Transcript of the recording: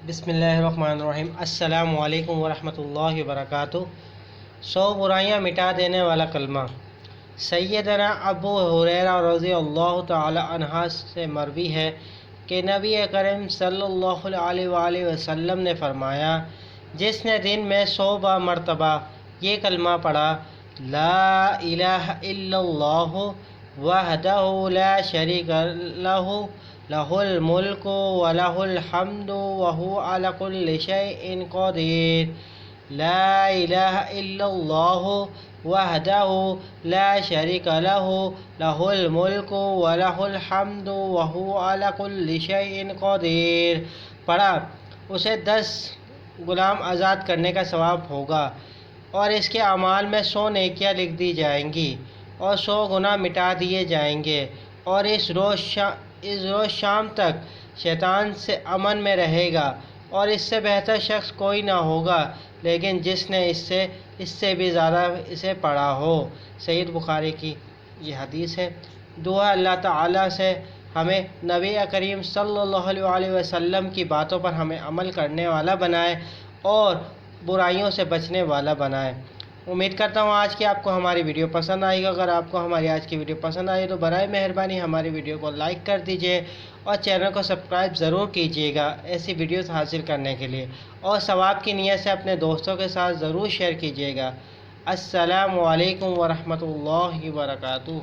بسم اللہ الرحمن الرحیم۔ السلام علیکم ورحمۃ اللہ وبرکاتہ۔ 100 برائیاں مٹا دینے والا کلمہ۔ سیدنا ابو ہریرہ رضی اللہ تعالی عنہ سے مروی ہے کہ نبی کریم صلی اللہ علیہ وآلہ وسلم نے فرمایا، جس نے دن میں 100 مرتبہ یہ کلمہ پڑھا، لا الہ الا اللہ وحدہ لا شریک لہ لہ الملک ولہ الحمد وہو علی کل شیء قدیر، لا الہ الا اللہ وحدہ لا شریک لہ لہ الملک ولہ الحمد وہو علی کل شیء قدیر پڑھا، اسے 10 غلام آزاد کرنے کا ثواب ہوگا اور اس کے اعمال میں 100 نیکیاں لکھ دی جائیں گی اور 100 گناہ مٹا دیے جائیں گے، اور اس روز شام تک شیطان سے امن میں رہے گا، اور اس سے بہتر شخص کوئی نہ ہوگا لیکن جس نے اس سے بھی زیادہ اسے پڑھا ہو۔ صحیح بخاری کی یہ حدیث ہے۔ دعا اللہ تعالیٰ سے ہمیں نبی کریم صلی اللہ علیہ وسلم کی باتوں پر ہمیں عمل کرنے والا بنائے اور برائیوں سے بچنے والا بنائے۔ امید کرتا ہوں آج کی آپ کو ہماری ویڈیو پسند آئی گا۔ اگر آپ کو ہماری آج کی ویڈیو پسند آئی تو برائے مہربانی ہماری ویڈیو کو لائک کر دیجئے اور چینل کو سبسکرائب ضرور کیجئے گا ایسی ویڈیوز حاصل کرنے کے لیے، اور ثواب کی نیت سے اپنے دوستوں کے ساتھ ضرور شیئر کیجئے گا۔ السلام علیکم ورحمۃ اللہ وبرکاتہ۔